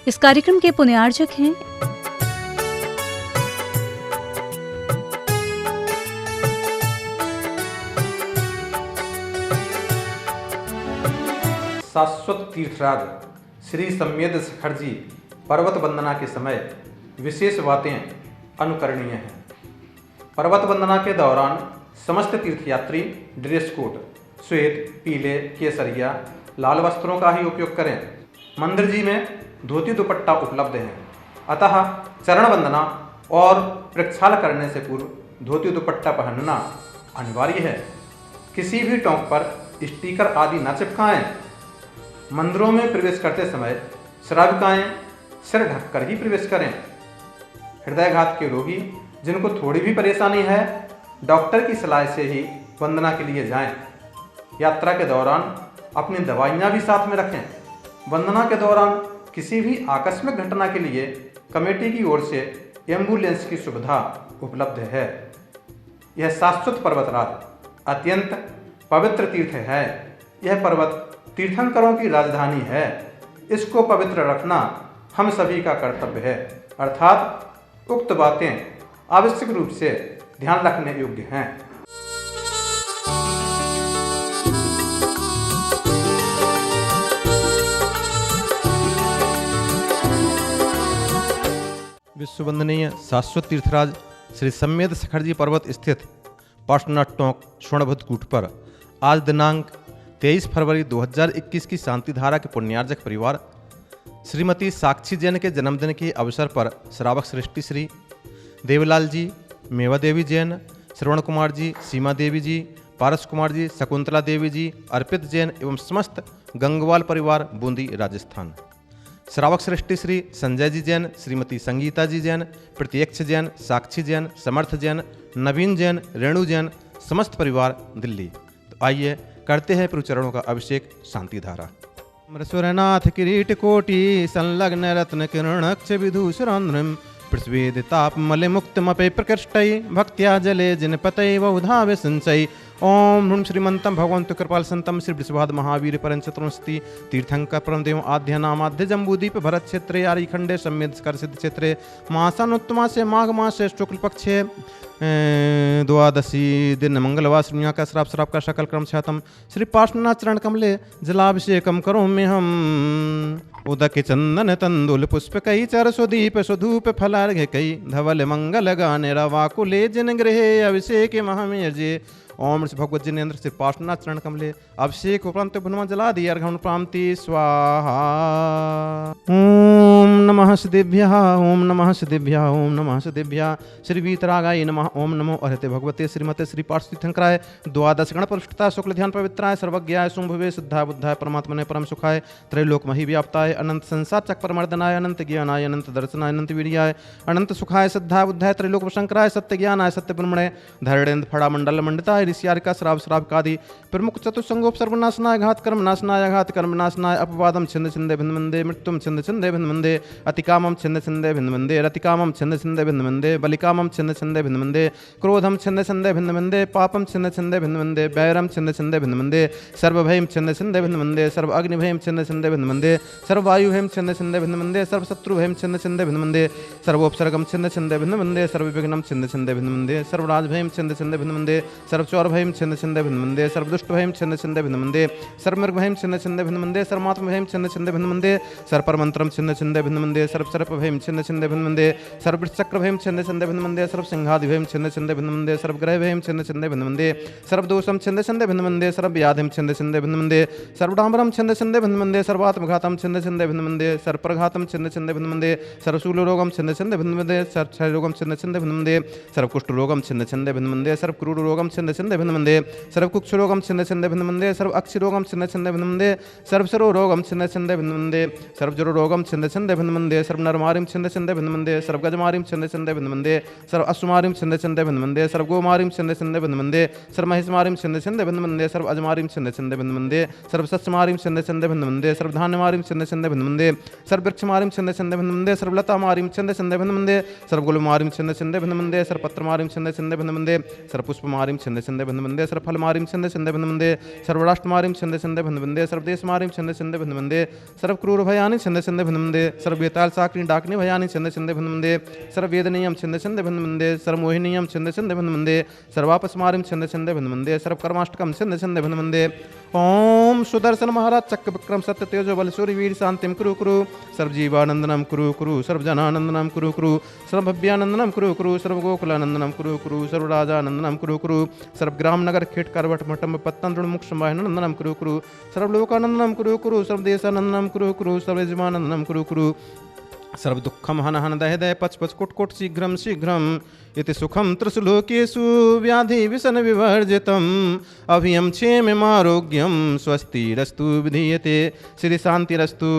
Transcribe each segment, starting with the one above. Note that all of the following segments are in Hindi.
इस कार्यक्रम के पुण्यार्जक हैं शाश्वत तीर्थराज श्री सम्यद शिखर जी पर्वत वंदना के समय विशेष बातें अनुकरणीय हैं। पर्वत वंदना के दौरान समस्त तीर्थयात्री ड्रेस कोड श्वेत, पीले, केसरिया, लाल वस्त्रों का ही उपयोग करें। मंदिर जी में धोती दुपट्टा उपलब्ध है, अतः चरण वंदना और प्रक्षाल करने से पूर्व धोती दुपट्टा पहनना अनिवार्य है। किसी भी टोंक पर स्टिकर आदि न चिपकाएं। मंदिरों में प्रवेश करते समय श्राविकाएं सिर ढककर ही प्रवेश करें। हृदयघात के रोगी जिनको थोड़ी भी परेशानी है, डॉक्टर की सलाह से ही वंदना के लिए जाएं। यात्रा के दौरान अपनी दवाइयाँ भी साथ में रखें। वंदना के दौरान किसी भी आकस्मिक घटना के लिए कमेटी की ओर से एम्बुलेंस की सुविधा उपलब्ध है। यह शाश्वत पर्वतराज अत्यंत पवित्र तीर्थ है। यह पर्वत तीर्थंकरों की राजधानी है। इसको पवित्र रखना हम सभी का कर्तव्य है, अर्थात उक्त बातें आवश्यक रूप से ध्यान रखने योग्य हैं। विश्ववंदनीय शाश्वत तीर्थराज श्री सम्यद शिखर जी पर्वत स्थित पार्श्वनाथ टोंक स्वर्णभूत कूट पर आज दिनांक 23 फरवरी 2021 की शांति धारा के पुण्यार्जक परिवार श्रीमती साक्षी जैन के जन्मदिन के अवसर पर श्रावक श्रेष्ठी श्री देवलाल जी, मेवा देवी जैन, श्रवण कुमार जी, सीमा देवी जी, पारस कुमार जी, शकुंतला देवी जी, अर्पित जैन एवं समस्त गंगवाल परिवार बूंदी राजस्थान, श्रावक श्रेष्ठी श्री संजय जी जैन, श्रीमती संगीता जी जैन, प्रत्यक्ष जैन, साक्षी जैन, समर्थ जैन, नवीन जैन, रेणु जैन, समस्त परिवार दिल्ली। तो आइए करते हैं प्रभु चरणों का अभिषेक शांति धारा। सुरनाथ किरीट कोटि संलग्न रत्न किरणक्ष विधूषरांध्रम पृथ्वी ताप मले मुक्त मपे प्रकृष्टै भक्त्या जले जिनपतै बहुधा संचय। ओम ह्रूं श्रीमंतम भगवंत कृपाल संतम श्री वृषभाद महावीर परंचतुर्स्ति तीर्थंकर परमदेव आद्य नामाद्य जम्बूदीप भरत क्षेत्रे आरी खंडे सम्यद कर सिद्ध क्षेत्रे मासानुत्तमा से माघ मास शुक्ल पक्षे द्वादशी दिन मंगलवार श्रीया का श्राप का सकल क्रम छातम श्री पार्श्वनाथ चरण कमले जलाभिषेकम करो में हम उदक चंदन तंदुल पुष्प कई चर सुदीप सुधूप फलार्घ कई धवल मंगल गाने रवाकुले जिन गृहे अभिषेक महामेजे। ओम श्री भगवत जिनेन्द्र श्री पार्श्वनाथ चरण कमले अभिषेक उपरांत पुनः जला दिया अर्घ प्रांति स्वाहा। ओम नमः सिद्धिभ्यः, ओम नमः सिद्धिभ्यः, ओम नमः सिद्धिभ्यः। श्री वीतरागाय नमः। ओम नमो अर्हते भगवते श्रीमते श्री पार्श्वतीर्थंकराय द्वादश गण परुष्टता शुक्ल ध्यान पवित्राय सर्वज्ञाय शुंभवे सिद्धाय बुद्धाय परमात्मने परम सुखाय त्रैलोकमहि व्याप्ताय अनंत संसार चक्रमर्दनाय अनंत ज्ञानाय अनंत दर्शनाय अनंत वीर्याय अनंत सुखाय सिद्धाय बुद्धाय त्रैलोक शंकराय सत्य ज्ञानाय सत्य ब्रह्मणे धरणेन्द्र फड़ा मंडल मंडिताय ऋषियार का श्रावकादि प्रमुख चतुसंगोप सर्वनाशनाय घात कर्म नाशनाय घात कर्म नाशनाय अपवादम छिंद छिंदे भिन्न मंदे मृत्युम छिंद छिंदे भिन्न मंदे अतिकामम छिंद छिंदे भिन्न मंदे रतिकामम छिंद छिंदे भिन्न मंदे बलिकामम छिंद छिंदे भिन्न मंदे क्रोधम छिंद छिंदे भिन्न मंदे पापम छिंद छिंदे भिन्न मंदे बैरम छिंद छिंदे भिन्न मंदे सर्वभयम छिंद छिंदे भिन्न मंदे सर्व अग्निभयम छिंद छिंदे भिन्न मंदे सर्व वायुभयम छिंद छिंदे भिन्न मंदे सर्व शत्रुभयम छिंद छिंदे भिन्न मंदे सर्वोपसर्गम छिंद छिंदे भिन्न मंदे सर्व विघ्नम छिंद छिंदे भिन्न मंदे सर्व राजभयम छिंद छिंदे भिन्न मंदे सर्व चौरभयम छिंद छिंदे भिन्न मंदे सर्व दुष्टभयम छिंद छिंदे भिन्न मंदे सर्व मृगभयम छिंद छिंदे भिन्न मंदे सर्वमात्मभयम छिंद छिंदे भिन्न मंदे सर्व परमंत्रम छिंद छिंदे भिन्न मंदे सर्व सर्पभयम छिंद छिंदे भिन्न मंदे सर्व वृश्चक्रभयम छिंद छिंदे भिन्न मंदे सर्व सिंहादिभयम छिंद छिंदे भिन्न मंदे सर्व ग्रहभयम छिंद छिंदे भिन्न मंदे सर्व दोषम छिंद छिंदे भिन्न मंदे सर्व व्याधिम छिंद छिंदे भिन्न मंदे सर्व डांबरम छिंद छिंदे भिन्न मंदे सर्वात्मघातम छिंद छिंदे भिन्न मंदे सर्व प्रघातम छिंद छिंदे भिन्न मंदे सर्व शूलरोगम छिंद छिंदे भिन्न मंदे सर्व क्षयरोगम छिंद छिंदे भिन्न मंदे सर्व कुष्ठरोगम छिंद छिंदे भिन्न मंदे सर्व क्रूर रोगम छिंद छिंदे भिन्न मंदे सर्व कुक्षरोगम छिंद छिंदे भिन्न मंदे सर्व अक्षरोगम छिंद छिंदे भिन्न मंदे सर्व सरोगम छिंद छिंदे भिन्न मंदे सर्व जरोगम छिंद छिंदे भिन्न मंदे सर्व नरमारिम छिंद छिंदे भिन्न मंदे सर्व गजमारिम छिंद छिंदे भिन्न मंदे सर्व अश्वमारिम छिंद छिंदे भिन्न मंदे सर्व गोमारिम छिंद छिंदे भिन्न मंदे सर्व महिषमारिम छिंद छिंदे भिन्न मंदे सर्व अजमारिम छिंद छिंदे भिन्न मंदे सर्व सस्यमारिम छिंद छिंदे भिन्न मंदे सर्व धान्यमारिम छिंद छिंदे भिन्न मंदे सर्व वृक्षमारिम छिंद छिंदे भिन्न मंदे सर्व लतामारिम छिंद छिंदे भिन्न मंदे सर्व गुलमारिम छिंद छिंदे भिन्न मंदे सर्व पत्रमारिम छिंद छिंदे भिन्न मंदे सर्व पुष्पमारिम छिंद छिंदे छंदे बंद बंदे सर्वफल मारिम छंदे छंदे बंद बंदे सर्वराष्ट्र मारिम छंदे छंदे बंद बंदे सर्वदेश मारिम छंदे छंदे बंद बंदे सर्वक्रूर भयानि छंदे छंदे बंद बंदे सर्ववेताल साकरी डाकनी भयानि छंदे छंदे बंद बंदे सर्ववेदनीयम छंदे छंदे बंद बंदे सर्वमोहिनीयम छंदे छंदे बंद बंदे सर्वापस मारिम छंदे छंदे बंद बंदे सर्वकर्माष्टकम छंदे छंदे बंद बंदे ओम सुदर्शन महाराज चक्र विक्रम सत्य तेजो बल सूर्य वीर शांतिम कुरु कुरु सर्वजीवानंदनम कुरु कुरु सर्वजनानंदनम कुरु कुरु सर्वभव्यानंदनम कुरु कुरु सर्वगोकुलानंदनम कुरु कुरु सर्वराजानंदनम कुरु कुरु सर्वग्राम नगर खेट करवट मठम पत्तन मुख संवाहनंदनम कुरु कुरु सर्वलोकानंदनम कुरु कुरु सर्वदेशानंदनम कुरु कुरु सर्वयजमानंदनम कुरु कुरु सर्वदुःखम हन हन दह दह पच पच कुट कुट शीघ्रम शीघ्रम इति सुखम त्रिसुलोकेषु व्याधि विसन विवर्जितम अभियम क्षेममारोग्यम स्वस्तिरस्तु विधीयते श्री शांतिरस्तु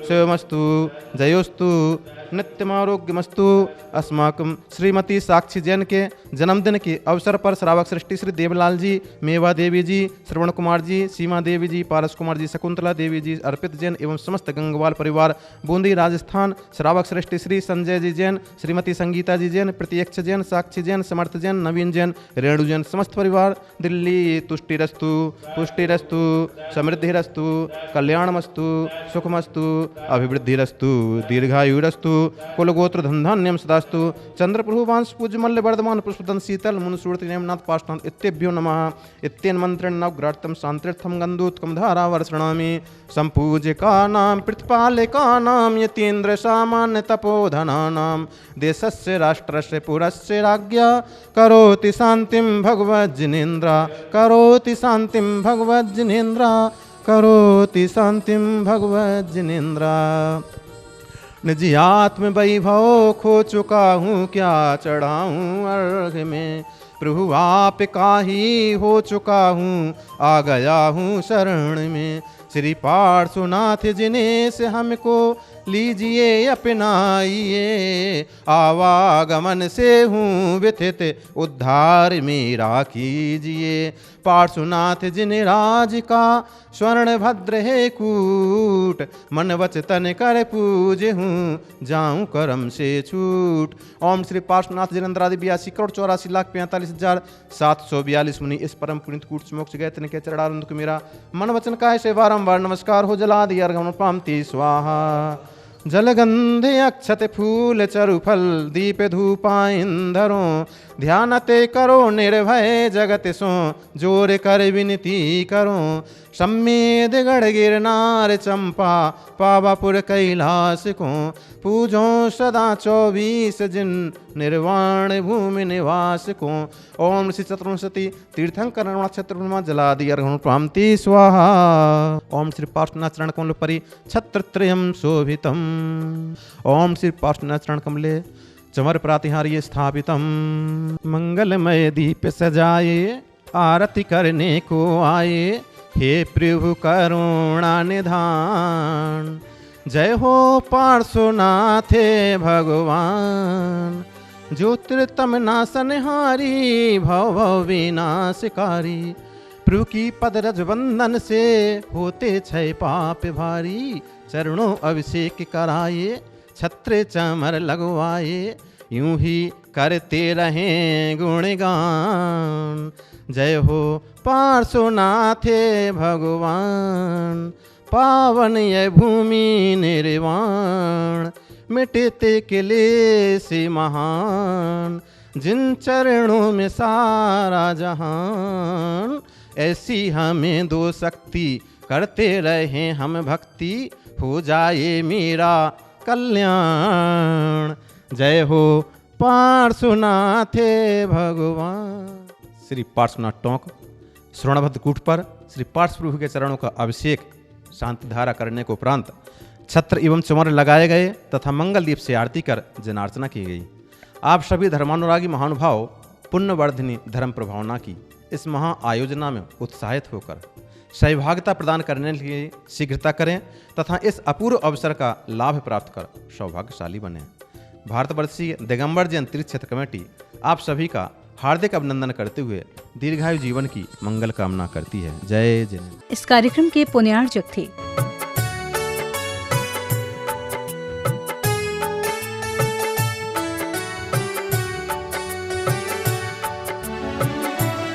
शिवमस्तु जयोस्तु नित्यमारोग्यमस्तु। अस्माकं श्रीमती साक्षी जैन के जन्मदिन के अवसर पर श्रावक सृष्टि श्री देवलाल जी, मेवा देवी जी, श्रवण कुमार जी, सीमा देवी जी, पारस कुमार जी, शकुंतला देवी जी, अर्पित जैन एवं समस्त गंगवाल परिवार बूंदी राजस्थान, श्रावक सृष्टि श्री संजय जी जैन, श्रीमती संगीता जी जैन, प्रत्यक्ष जैन, साक्षी जैन, समर्थ जैन, नवीन जैन, रेणु जैन, समस्त परिवार दिल्ली तुष्टिरस्तु पुष्टिरस्तु समृद्धिरस्तु कल्याणमस्तु सुखमस्तु अभिवृद्धिरस्तु दीर्घायुरस्तु कुलगोत्र धनधान्यम सदास्तु। चंद्रप्रभु वांश पूज्य मल्ल वर्धमान पुष्पदन शीतल मुनुसूर्त नेमनाथ पाषाण इत्येभ्यो नमः। इत्येन मंत्रेण नवग्रार्थम शांतिर्थम गंधोत्कम धारा वर्षणामि। संपूज्यकानां प्रतिपालकानां यतीन्द्र सामान्य तपोधनानां देशस्य राष्ट्रस्य पुरस्य राज्ञा करोति शांतिं भगवज्जिनेन्द्र करोति शांतिं भगवज्जिनेन्द्र करोति शांतिं भगवज्जिनेन्द्र। निज आत्म वैभव खो चुका हूँ क्या चढ़ाऊँ अर्घ में, प्रभु आप का ही हो चुका हूँ आ गया हूँ शरण में। श्री पार्श्वनाथ जिन्हें से हमको लीजिए अपनाइए, आवागमन से हूँ व्यथित उद्धार मेरा कीजिए। पार्श्वनाथ जिन राज का स्वर्ण भद्र है कूट, मन वच तन कर पूज हूँ जाऊँ करम से छूट। ओम श्री पार्श्वनाथ जिनेन्द्रादि 82,84,45,742 मुनि इस परम पुनित कूट मोक्ष गए तन के चरणारंद को मेरा मन वचन काय से बारंबार नमस्कार हो। जला दिया अर्घम पामती स्वाहा। जलगंधे अक्षत फूल चरु फल दीप धूपाइंधरों, ध्यानते करो निर्भय जगत सो जोर कर विनती करो। सम्मेद गढ़ गिरनार चंपा पावापुर कैलाश को, पूजो सदा 24 जिन निर्वाण भूमि निवास को। ओम श्री चतुर्विंशति तीर्थंकर नक्षत्र जलादि अर्घम प्रांति स्वाहा। ओम श्री पार्श्वनाथ चरण कमल परि छत्रत्रयम शोभितम। ओम श्री पार्श्वनाथ चरण कमले चमर प्रातिहार्य स्थापितम। मंगलमय दीप सजाए आरती करने को आए, हे प्रभु करुणा निधान। जय हो पार्श्वनाथ भगवान, ज्योतिर्तम नाशनहारी भव भव विनाशकारी। प्रभु की पद रज बंधन से होते क्षय पाप भारी। चरणों अभिषेक कराए छत्र चमर लगवाए, यूं ही करते रहें गुणगान। जय हो पार्श्वनाथ भगवान, पावन ये भूमि निर्वाण। मिटते क्लेश महान, जिन चरणों में सारा जहान। ऐसी हमें दो शक्ति करते रहे हम भक्ति, हो जाए मेरा कल्याण। जय हो पार्श्वनाथ भगवान। श्री पार्श्वनाथ टोंक श्रवणभद्र कूट पर श्री पार्श्व प्रभु के चरणों का अभिषेक शांति धारा करने को उपरांत छत्र एवं चमर लगाए गए तथा मंगल दीप से आरती कर जनार्चना की गई। आप सभी धर्मानुरागी महानुभाव पुण्यवर्धिनी धर्म प्रभावना की इस महा आयोजना में उत्साहित होकर सहभागिता प्रदान करने के लिए शीघ्रता करें तथा इस अपूर्व अवसर का लाभ प्राप्त कर सौभाग्यशाली बने। भारतवर्षीय दिगंबर जैन तीर्थ क्षेत्र कमेटी आप सभी का हार्दिक अभिनंदन करते हुए दीर्घायु जीवन की मंगल कामना करती है। जय जिनेन्द्र। इस कार्यक्रम के पुण्यार्जक थे